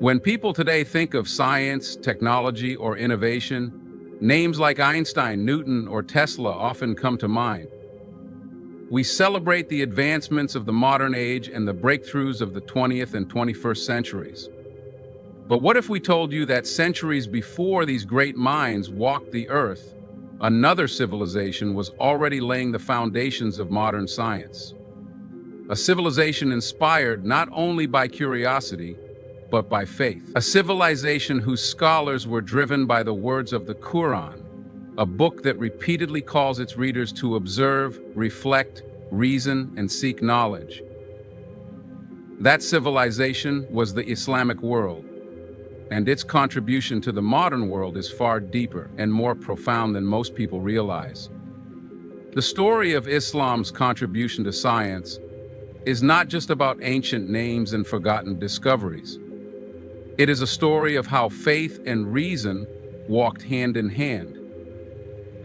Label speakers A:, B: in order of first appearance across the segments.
A: When people today think of science, technology, or innovation, names like Einstein, Newton, or Tesla often come to mind. We celebrate the advancements of the modern age and the breakthroughs of the 20th and 21st centuries. But what if we told you that centuries before these great minds walked the earth, another civilization was already laying the foundations of modern science? A civilization inspired not only by curiosity, but by faith. A civilization whose scholars were driven by the words of the Quran, a book that repeatedly calls its readers to observe, reflect, reason, and seek knowledge. That civilization was the Islamic world, and its contribution to the modern world is far deeper and more profound than most people realize. The story of Islam's contribution to science is not just about ancient names and forgotten discoveries. It is a story of how faith and reason walked hand in hand.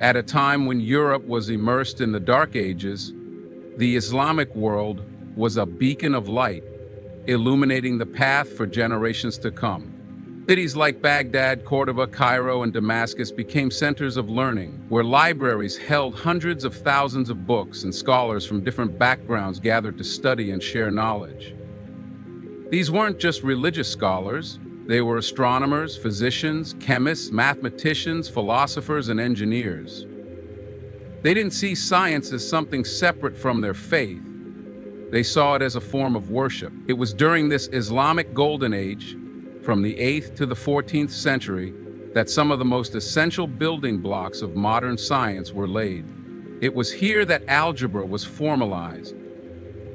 A: At a time when Europe was immersed in the Dark Ages, the Islamic world was a beacon of light, illuminating the path for generations to come. Cities like Baghdad, Cordoba, Cairo, and Damascus became centers of learning, where libraries held hundreds of thousands of books and scholars from different backgrounds gathered to study and share knowledge. These weren't just religious scholars. They were astronomers, physicians, chemists, mathematicians, philosophers, and engineers. They didn't see science as something separate from their faith. They saw it as a form of worship. It was during this Islamic Golden Age, from the 8th to the 14th century, that some of the most essential building blocks of modern science were laid. It was here that algebra was formalized.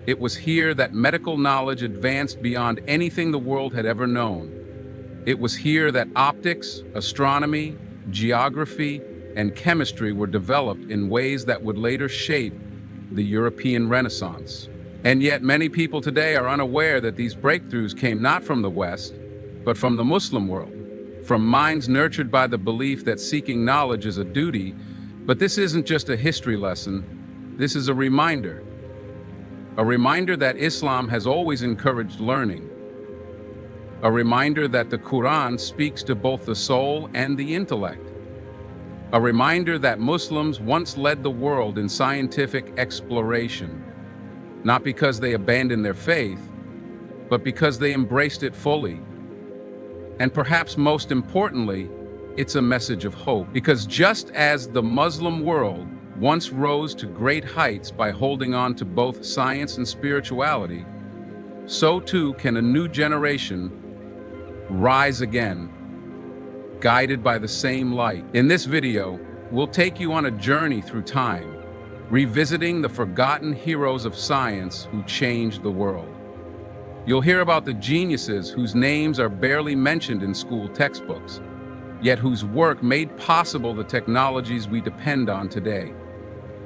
A: It was here that medical knowledge advanced beyond anything the world had ever known. It was here that optics, astronomy, geography, and chemistry were developed in ways that would later shape the European Renaissance. And yet many people today are unaware that these breakthroughs came not from the West, but from the Muslim world, from minds nurtured by the belief that seeking knowledge is a duty. But this isn't just a history lesson, this is a reminder that Islam has always encouraged learning, a reminder that the Quran speaks to both the soul and the intellect, a reminder that Muslims once led the world in scientific exploration, not because they abandoned their faith, but because they embraced it fully. And perhaps most importantly, it's a message of hope, because just as the Muslim world once rose to great heights by holding on to both science and spirituality, so too can a new generation rise again, guided by the same light. In this video, we'll take you on a journey through time, revisiting the forgotten heroes of science who changed the world. You'll hear about the geniuses whose names are barely mentioned in school textbooks, yet whose work made possible the technologies we depend on today.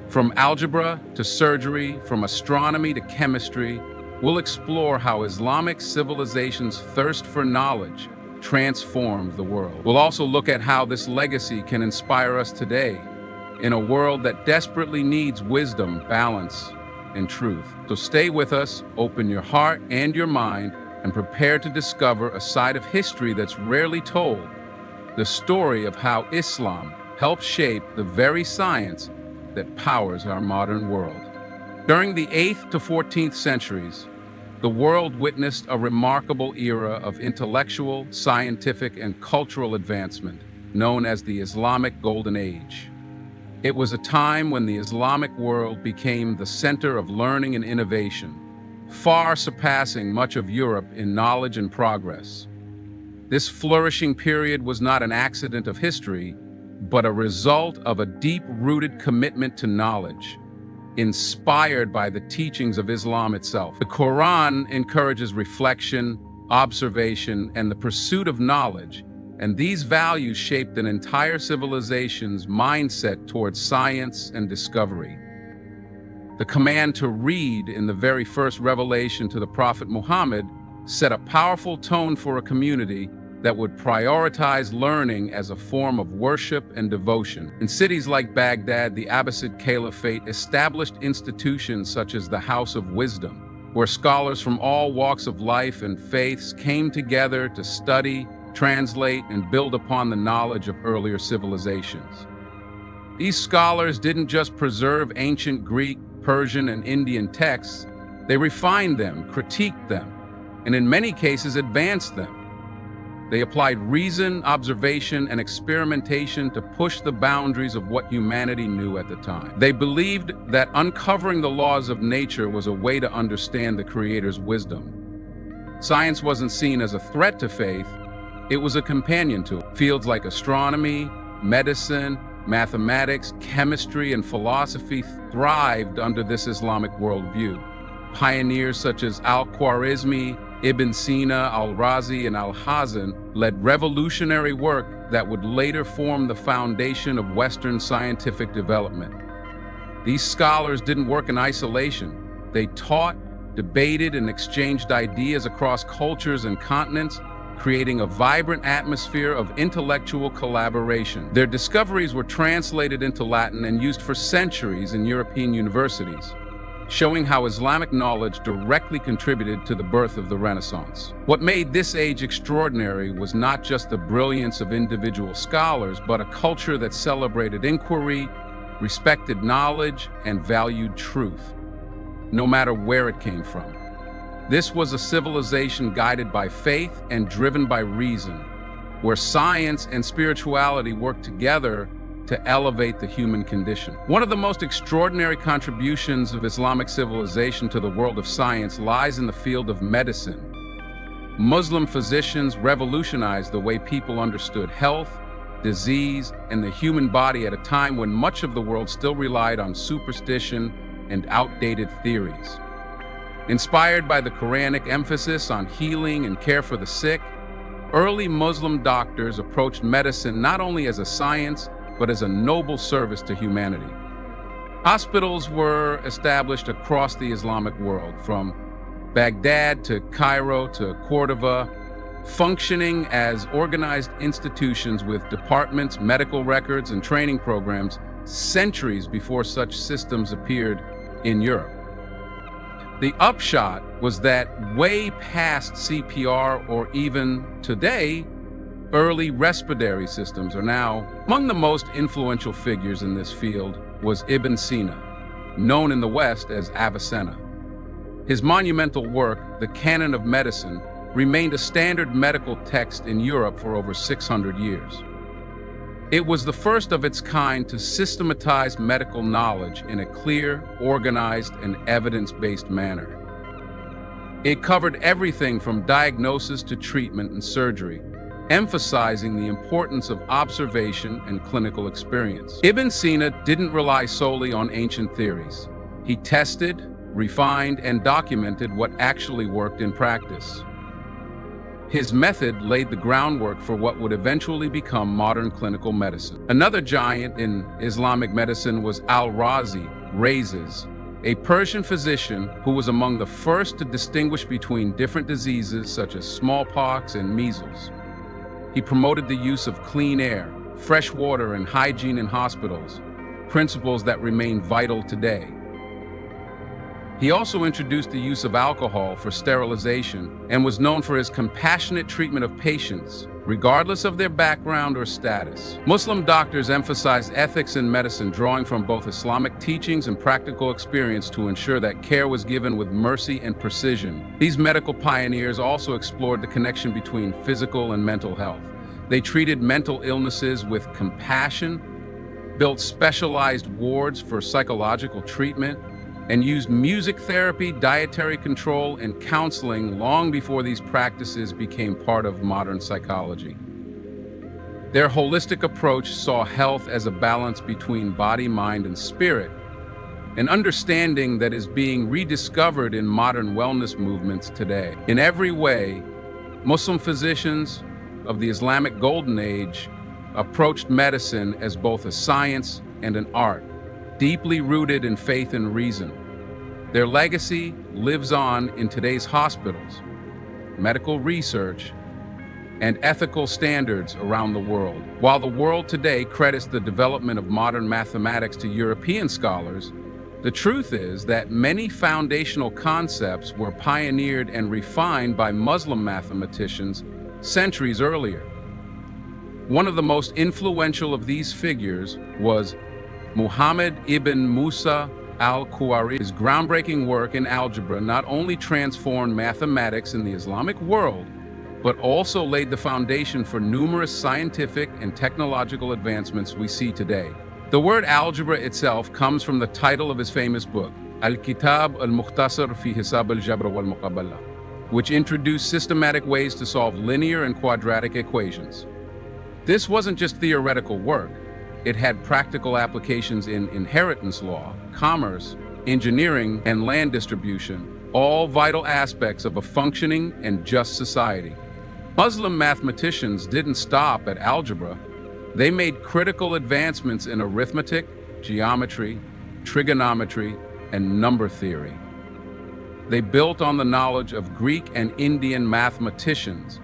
A: From algebra to surgery, from astronomy to chemistry, we'll explore how Islamic civilization's thirst for knowledge transformed the world. We'll also look at how this legacy can inspire us today in a world that desperately needs wisdom, balance, and truth. So stay with us, open your heart and your mind, and prepare to discover a side of history that's rarely told, the story of how Islam helped shape the very science that powers our modern world. During the 8th to 14th centuries, the world witnessed a remarkable era of intellectual, scientific, and cultural advancement, known as the Islamic Golden Age. It was a time when the Islamic world became the center of learning and innovation, far surpassing much of Europe in knowledge and progress. This flourishing period was not an accident of history, but a result of a deep-rooted commitment to knowledge, inspired by the teachings of Islam itself. The Quran encourages reflection, observation, and the pursuit of knowledge, and these values shaped an entire civilization's mindset towards science and discovery. The command to read in the very first revelation to the Prophet Muhammad set a powerful tone for a community that would prioritize learning as a form of worship and devotion. In cities like Baghdad, the Abbasid Caliphate established institutions such as the House of Wisdom, where scholars from all walks of life and faiths came together to study, translate, and build upon the knowledge of earlier civilizations. These scholars didn't just preserve ancient Greek, Persian, and Indian texts, they refined them, critiqued them, and in many cases advanced them. They applied reason, observation, and experimentation to push the boundaries of what humanity knew at the time. They believed that uncovering the laws of nature was a way to understand the Creator's wisdom. Science wasn't seen as a threat to faith, it was a companion to it. Fields like astronomy, medicine, mathematics, chemistry, and philosophy thrived under this Islamic worldview. Pioneers such as Al-Khwarizmi, Ibn Sina, Al-Razi, and Al-Haytham led revolutionary work that would later form the foundation of Western scientific development. These scholars didn't work in isolation. They taught, debated, and exchanged ideas across cultures and continents, creating a vibrant atmosphere of intellectual collaboration. Their discoveries were translated into Latin and used for centuries in European universities, showing how Islamic knowledge directly contributed to the birth of the Renaissance. What made this age extraordinary was not just the brilliance of individual scholars, but a culture that celebrated inquiry, respected knowledge, and valued truth, no matter where it came from. This was a civilization guided by faith and driven by reason, where science and spirituality worked together to elevate the human condition. One of the most extraordinary contributions of Islamic civilization to the world of science lies in the field of medicine. Muslim physicians revolutionized the way people understood health, disease, and the human body at a time when much of the world still relied on superstition and outdated theories. Inspired by the Quranic emphasis on healing and care for the sick, early Muslim doctors approached medicine not only as a science, but as a noble service to humanity. Hospitals were established across the Islamic world, from Baghdad to Cairo to Cordova, functioning as organized institutions with departments, medical records, and training programs centuries before such systems appeared in Europe. The upshot was that way past CPR or even today, early respiratory systems are now. Among the most influential figures in this field was Ibn Sina, known in the West as Avicenna. His monumental work, The Canon of Medicine, remained a standard medical text in Europe for over 600 years. It was the first of its kind to systematize medical knowledge in a clear, organized, and evidence-based manner. It covered everything from diagnosis to treatment and surgery, emphasizing the importance of observation and clinical experience. Ibn Sina didn't rely solely on ancient theories. He tested, refined, and documented what actually worked in practice. His method laid the groundwork for what would eventually become modern clinical medicine. Another giant in Islamic medicine was Al-Razi, a Persian physician who was among the first to distinguish between different diseases such as smallpox and measles. He promoted the use of clean air, fresh water, and hygiene in hospitals, principles that remain vital today. He also introduced the use of alcohol for sterilization and was known for his compassionate treatment of patients, regardless of their background or status. Muslim doctors emphasized ethics in medicine, drawing from both Islamic teachings and practical experience to ensure that care was given with mercy and precision. These medical pioneers also explored the connection between physical and mental health. They treated mental illnesses with compassion, built specialized wards for psychological treatment, and used music therapy, dietary control, and counseling long before these practices became part of modern psychology. Their holistic approach saw health as a balance between body, mind, and spirit, an understanding that is being rediscovered in modern wellness movements today. In every way, Muslim physicians of the Islamic Golden Age approached medicine as both a science and an art, deeply rooted in faith and reason. Their legacy lives on in today's hospitals, medical research, and ethical standards around the world. While the world today credits the development of modern mathematics to European scholars, The truth is that many foundational concepts were pioneered and refined by Muslim mathematicians centuries earlier. One of the most influential of these figures was Muhammad ibn Musa al-Khwarizmi. His groundbreaking work in algebra not only transformed mathematics in the Islamic world, but also laid the foundation for numerous scientific and technological advancements we see today. The word algebra itself comes from the title of his famous book, Al-Kitab al-Mukhtasar fi Hisab al-Jabr wal-Muqabala, which introduced systematic ways to solve linear and quadratic equations. This wasn't just theoretical work. It had practical applications in inheritance law, commerce, engineering, and land distribution, all vital aspects of a functioning and just society. Muslim mathematicians didn't stop at algebra. They made critical advancements in arithmetic, geometry, trigonometry, and number theory. They built on the knowledge of Greek and Indian mathematicians,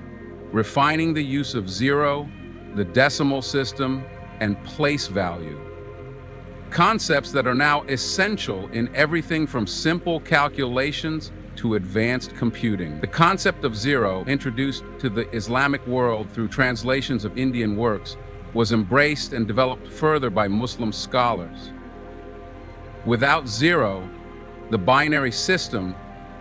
A: refining the use of zero, the decimal system, and place value. Concepts that are now essential in everything from simple calculations to advanced computing. The concept of zero, introduced to the Islamic world through translations of Indian works, was embraced and developed further by Muslim scholars. Without zero, the binary system,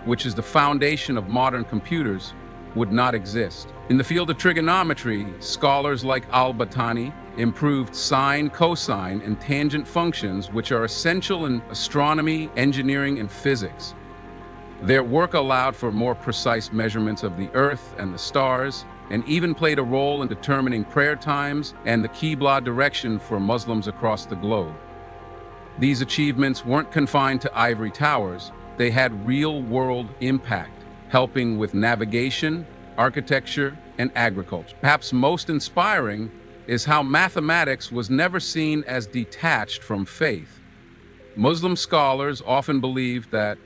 A: which is the foundation of modern computers, would not exist. In the field of trigonometry, scholars like al-Battani improved sine, cosine, and tangent functions, which are essential in astronomy, engineering, and physics. Their work allowed for more precise measurements of the Earth and the stars, and even played a role in determining prayer times and the Qibla direction for Muslims across the globe. These achievements weren't confined to ivory towers. They had real-world impact, helping with navigation, architecture, and agriculture. Perhaps most inspiring is how mathematics was never seen as detached from faith. Muslim scholars often believed that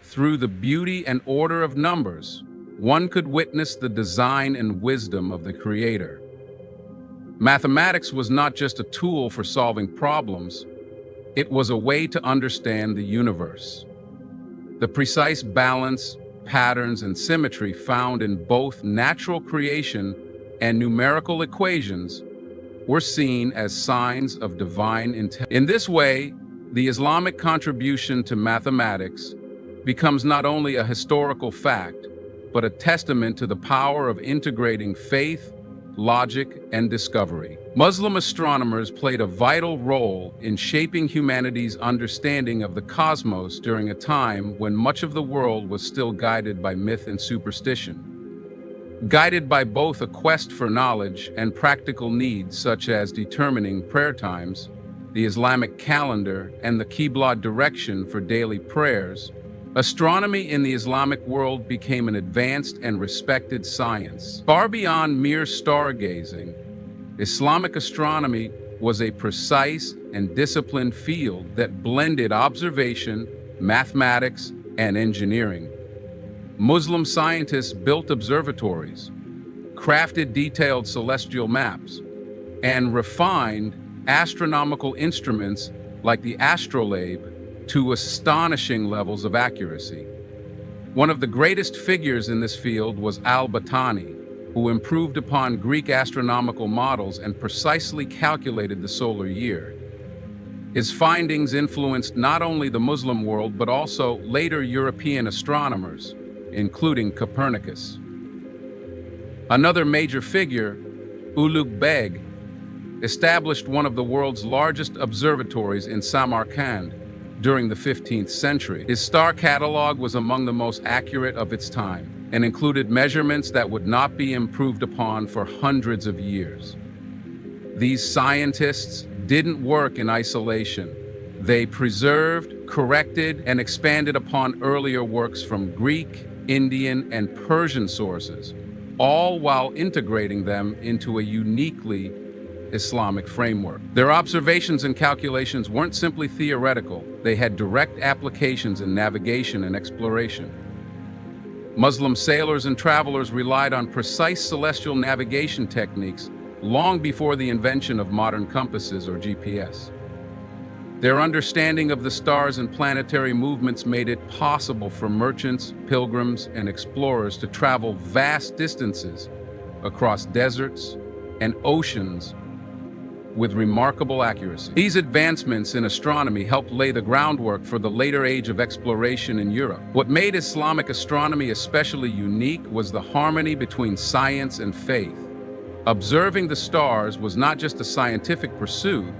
A: through the beauty and order of numbers, one could witness the design and wisdom of the Creator. Mathematics was not just a tool for solving problems, it was a way to understand the universe. The precise balance, patterns, and symmetry found in both natural creation and numerical equations were seen as signs of divine intelligence. In this way, the Islamic contribution to mathematics becomes not only a historical fact, but a testament to the power of integrating faith, logic, and discovery. Muslim astronomers played a vital role in shaping humanity's understanding of the cosmos during a time when much of the world was still guided by myth and superstition. Guided by both a quest for knowledge and practical needs such as determining prayer times, the Islamic calendar, and the Qibla direction for daily prayers, astronomy in the Islamic world became an advanced and respected science. Far beyond mere stargazing, Islamic astronomy was a precise and disciplined field that blended observation, mathematics, and engineering. Muslim scientists built observatories, crafted detailed celestial maps, and refined astronomical instruments like the astrolabe to astonishing levels of accuracy. One of the greatest figures in this field was Al-Battani, who improved upon Greek astronomical models and precisely calculated the solar year. His findings influenced not only the Muslim world, but also later European astronomers, including Copernicus. Another major figure, Ulugh Beg, established one of the world's largest observatories in Samarkand during the 15th century. His star catalog was among the most accurate of its time and included measurements that would not be improved upon for hundreds of years. These scientists didn't work in isolation. They preserved, corrected, and expanded upon earlier works from Greek, Indian, and Persian sources, all while integrating them into a uniquely Islamic framework. Their observations and calculations weren't simply theoretical, they had direct applications in navigation and exploration. Muslim sailors and travelers relied on precise celestial navigation techniques long before the invention of modern compasses or GPS. Their understanding of the stars and planetary movements made it possible for merchants, pilgrims, and explorers to travel vast distances across deserts and oceans with remarkable accuracy. These advancements in astronomy helped lay the groundwork for the later age of exploration in Europe. What made Islamic astronomy especially unique was the harmony between science and faith. Observing the stars was not just a scientific pursuit,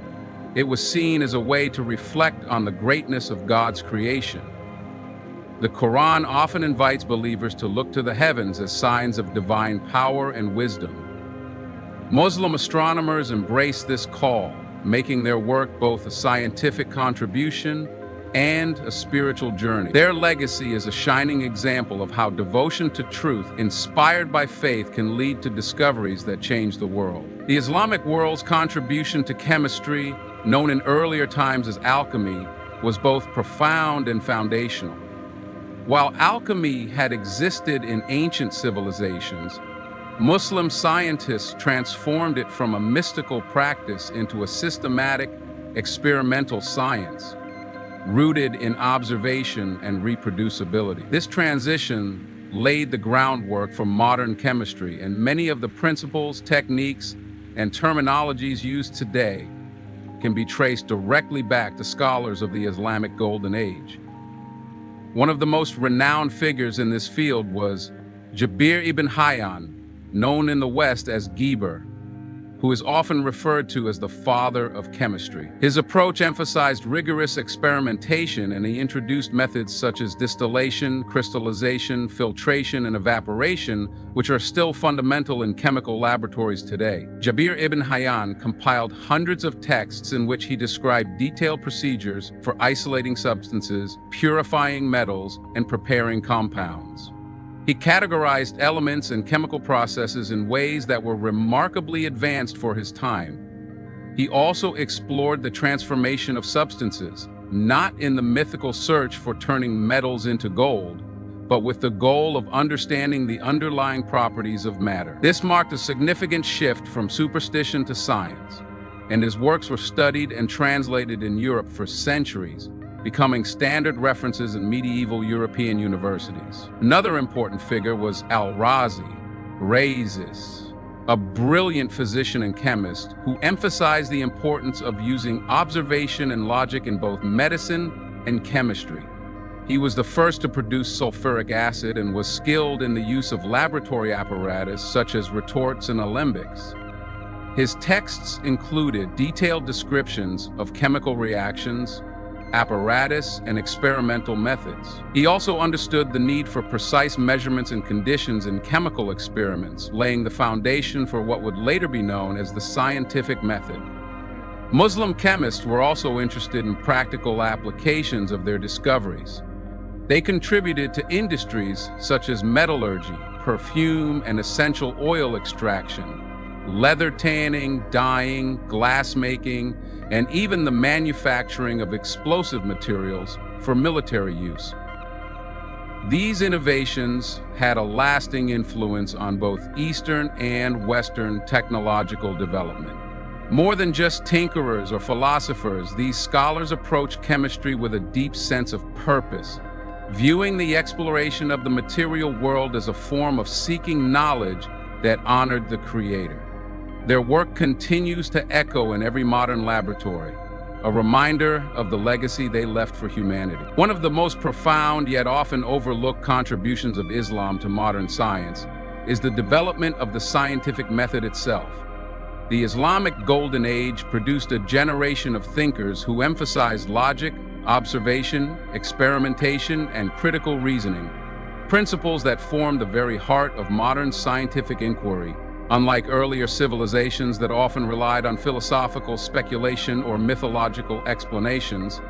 A: it was seen as a way to reflect on the greatness of God's creation. The Quran often invites believers to look to the heavens as signs of divine power and wisdom. Muslim astronomers embrace this call, making their work both a scientific contribution and a spiritual journey. Their legacy is a shining example of how devotion to truth, inspired by faith, can lead to discoveries that change the world. The Islamic world's contribution to chemistry, known in earlier times as alchemy, was both profound and foundational. While alchemy had existed in ancient civilizations, Muslim scientists transformed it from a mystical practice into a systematic, experimental science, rooted in observation and reproducibility. This transition laid the groundwork for modern chemistry, and many of the principles, techniques, and terminologies used today can be traced directly back to scholars of the Islamic Golden Age. One of the most renowned figures in this field was Jabir ibn Hayyan, known in the West as Geber, who is often referred to as the father of chemistry. His approach emphasized rigorous experimentation, and he introduced methods such as distillation, crystallization, filtration, and evaporation, which are still fundamental in chemical laboratories today. Jabir ibn Hayyan compiled hundreds of texts in which he described detailed procedures for isolating substances, purifying metals, and preparing compounds. He categorized elements and chemical processes in ways that were remarkably advanced for his time. He also explored the transformation of substances, not in the mythical search for turning metals into gold, but with the goal of understanding the underlying properties of matter. This marked a significant shift from superstition to science, and his works were studied and translated in Europe for centuries, becoming standard references in medieval European universities. Another important figure was Al-Khwarizmi, a brilliant physician and chemist who emphasized the importance of using observation and logic in both medicine and chemistry. He was the first to produce sulfuric acid and was skilled in the use of laboratory apparatus such as retorts and alembics. His texts included detailed descriptions of chemical reactions, apparatus, and experimental methods. He also understood the need for precise measurements and conditions in chemical experiments, laying the foundation for what would later be known as the scientific method. Muslim chemists were also interested in practical applications of their discoveries. They contributed to industries such as metallurgy, perfume and essential oil extraction, leather tanning, dyeing, glass making, and even the manufacturing of explosive materials for military use. These innovations had a lasting influence on both Eastern and Western technological development. More than just tinkerers or philosophers, these scholars approached chemistry with a deep sense of purpose, viewing the exploration of the material world as a form of seeking knowledge that honored the Creator. Their work continues to echo in every modern laboratory, a reminder of the legacy they left for humanity. One of the most profound yet often overlooked contributions of Islam to modern science is the development of the scientific method itself. The Islamic Golden Age produced a generation of thinkers who emphasized logic, observation, experimentation, and critical reasoning, principles that form the very heart of modern scientific inquiry. Unlike earlier civilizations that often relied on philosophical speculation or mythological explanations,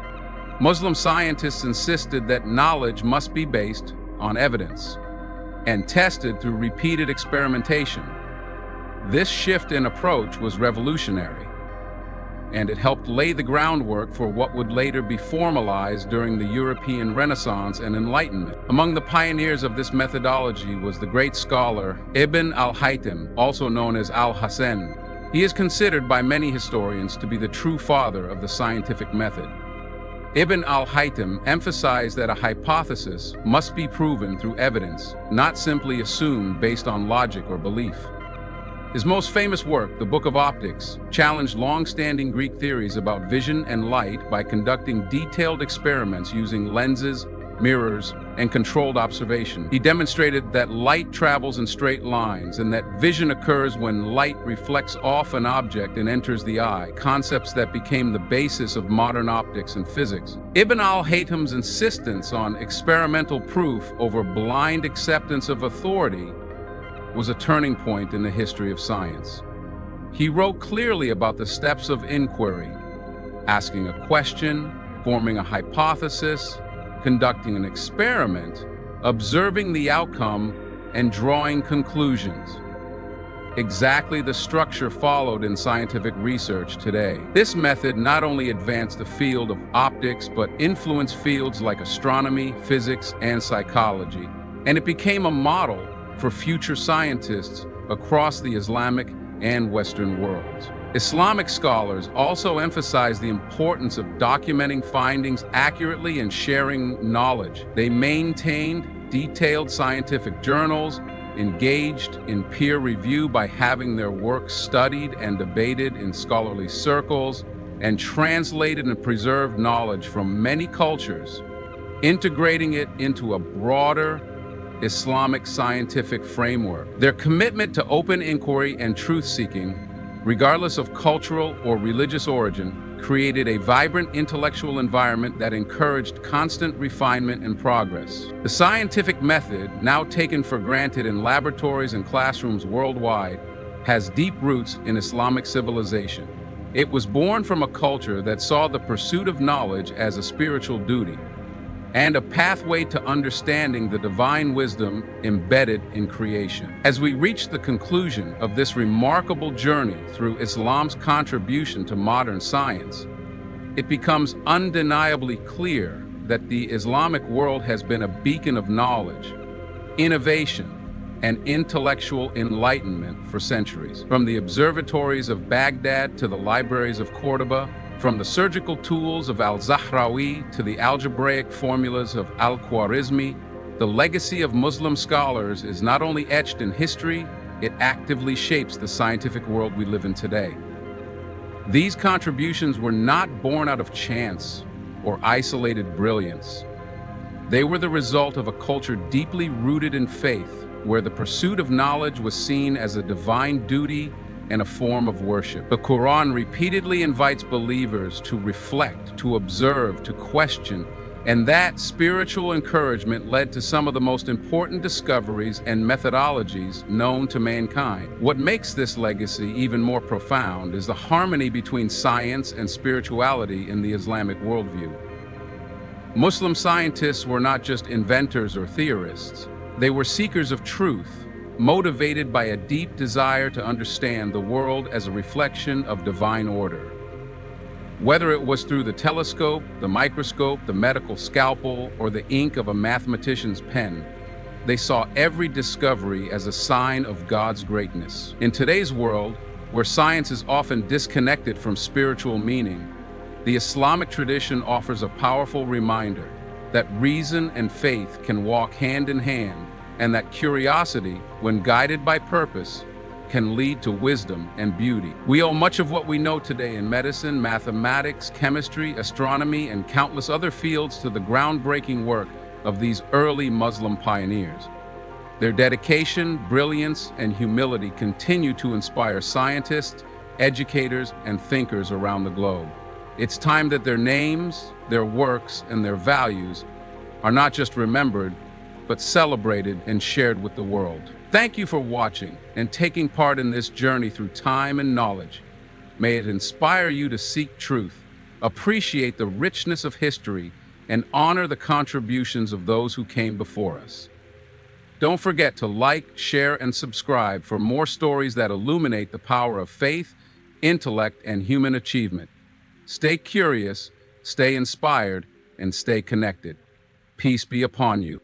A: Muslim scientists insisted that knowledge must be based on evidence and tested through repeated experimentation. This shift in approach was revolutionary, and it helped lay the groundwork for what would later be formalized during the European Renaissance and Enlightenment. Among the pioneers of this methodology was the great scholar Ibn al-Haytham, also known as Al-Hasan. He is considered by many historians to be the true father of the scientific method. Ibn al-Haytham emphasized that a hypothesis must be proven through evidence, not simply assumed based on logic or belief. His most famous work, the Book of Optics, challenged long-standing Greek theories about vision and light by conducting detailed experiments using lenses, mirrors, and controlled observation. He demonstrated that light travels in straight lines and that vision occurs when light reflects off an object and enters the eye, concepts that became the basis of modern optics and physics. Ibn al-Haytham's insistence on experimental proof over blind acceptance of authority was a turning point in the history of science. He wrote clearly about the steps of inquiry: asking a question, forming a hypothesis, conducting an experiment, observing the outcome, and drawing conclusions. Exactly the structure followed in scientific research today. This method not only advanced the field of optics, but influenced fields like astronomy, physics, and psychology, and it became a model for future scientists across the Islamic and Western worlds. Islamic scholars also emphasize the importance of documenting findings accurately and sharing knowledge. They maintained detailed scientific journals, engaged in peer review by having their work studied and debated in scholarly circles, and translated and preserved knowledge from many cultures, integrating it into a broader Islamic scientific framework. Their commitment to open inquiry and truth-seeking, regardless of cultural or religious origin, created a vibrant intellectual environment that encouraged constant refinement and progress. The scientific method, now taken for granted in laboratories and classrooms worldwide, has deep roots in Islamic civilization. It was born from a culture that saw the pursuit of knowledge as a spiritual duty and a pathway to understanding the divine wisdom embedded in creation. As we reach the conclusion of this remarkable journey through Islam's contribution to modern science, it becomes undeniably clear that the Islamic world has been a beacon of knowledge, innovation, and intellectual enlightenment for centuries. From the observatories of Baghdad to the libraries of Cordoba, from the surgical tools of al-Zahrawi to the algebraic formulas of Al-Khwarizmi, the legacy of Muslim scholars is not only etched in history, it actively shapes the scientific world we live in today. These contributions were not born out of chance or isolated brilliance. They were the result of a culture deeply rooted in faith, where the pursuit of knowledge was seen as a divine duty and a form of worship. The Quran repeatedly invites believers to reflect, to observe, to question, and that spiritual encouragement led to some of the most important discoveries and methodologies known to mankind. What makes this legacy even more profound is the harmony between science and spirituality in the Islamic worldview. Muslim scientists were not just inventors or theorists. They were seekers of truth, motivated by a deep desire to understand the world as a reflection of divine order. Whether it was through the telescope, the microscope, the medical scalpel, or the ink of a mathematician's pen, they saw every discovery as a sign of God's greatness. In today's world, where science is often disconnected from spiritual meaning, the Islamic tradition offers a powerful reminder that reason and faith can walk hand in hand, and that curiosity, when guided by purpose, can lead to wisdom and beauty. We owe much of what we know today in medicine, mathematics, chemistry, astronomy, and countless other fields to the groundbreaking work of these early Muslim pioneers. Their dedication, brilliance, and humility continue to inspire scientists, educators, and thinkers around the globe. It's time that their names, their works, and their values are not just remembered, but celebrated and shared with the world. Thank you for watching and taking part in this journey through time and knowledge. May it inspire you to seek truth, appreciate the richness of history, and honor the contributions of those who came before us. Don't forget to like, share, and subscribe for more stories that illuminate the power of faith, intellect, and human achievement. Stay curious, stay inspired, and stay connected. Peace be upon you.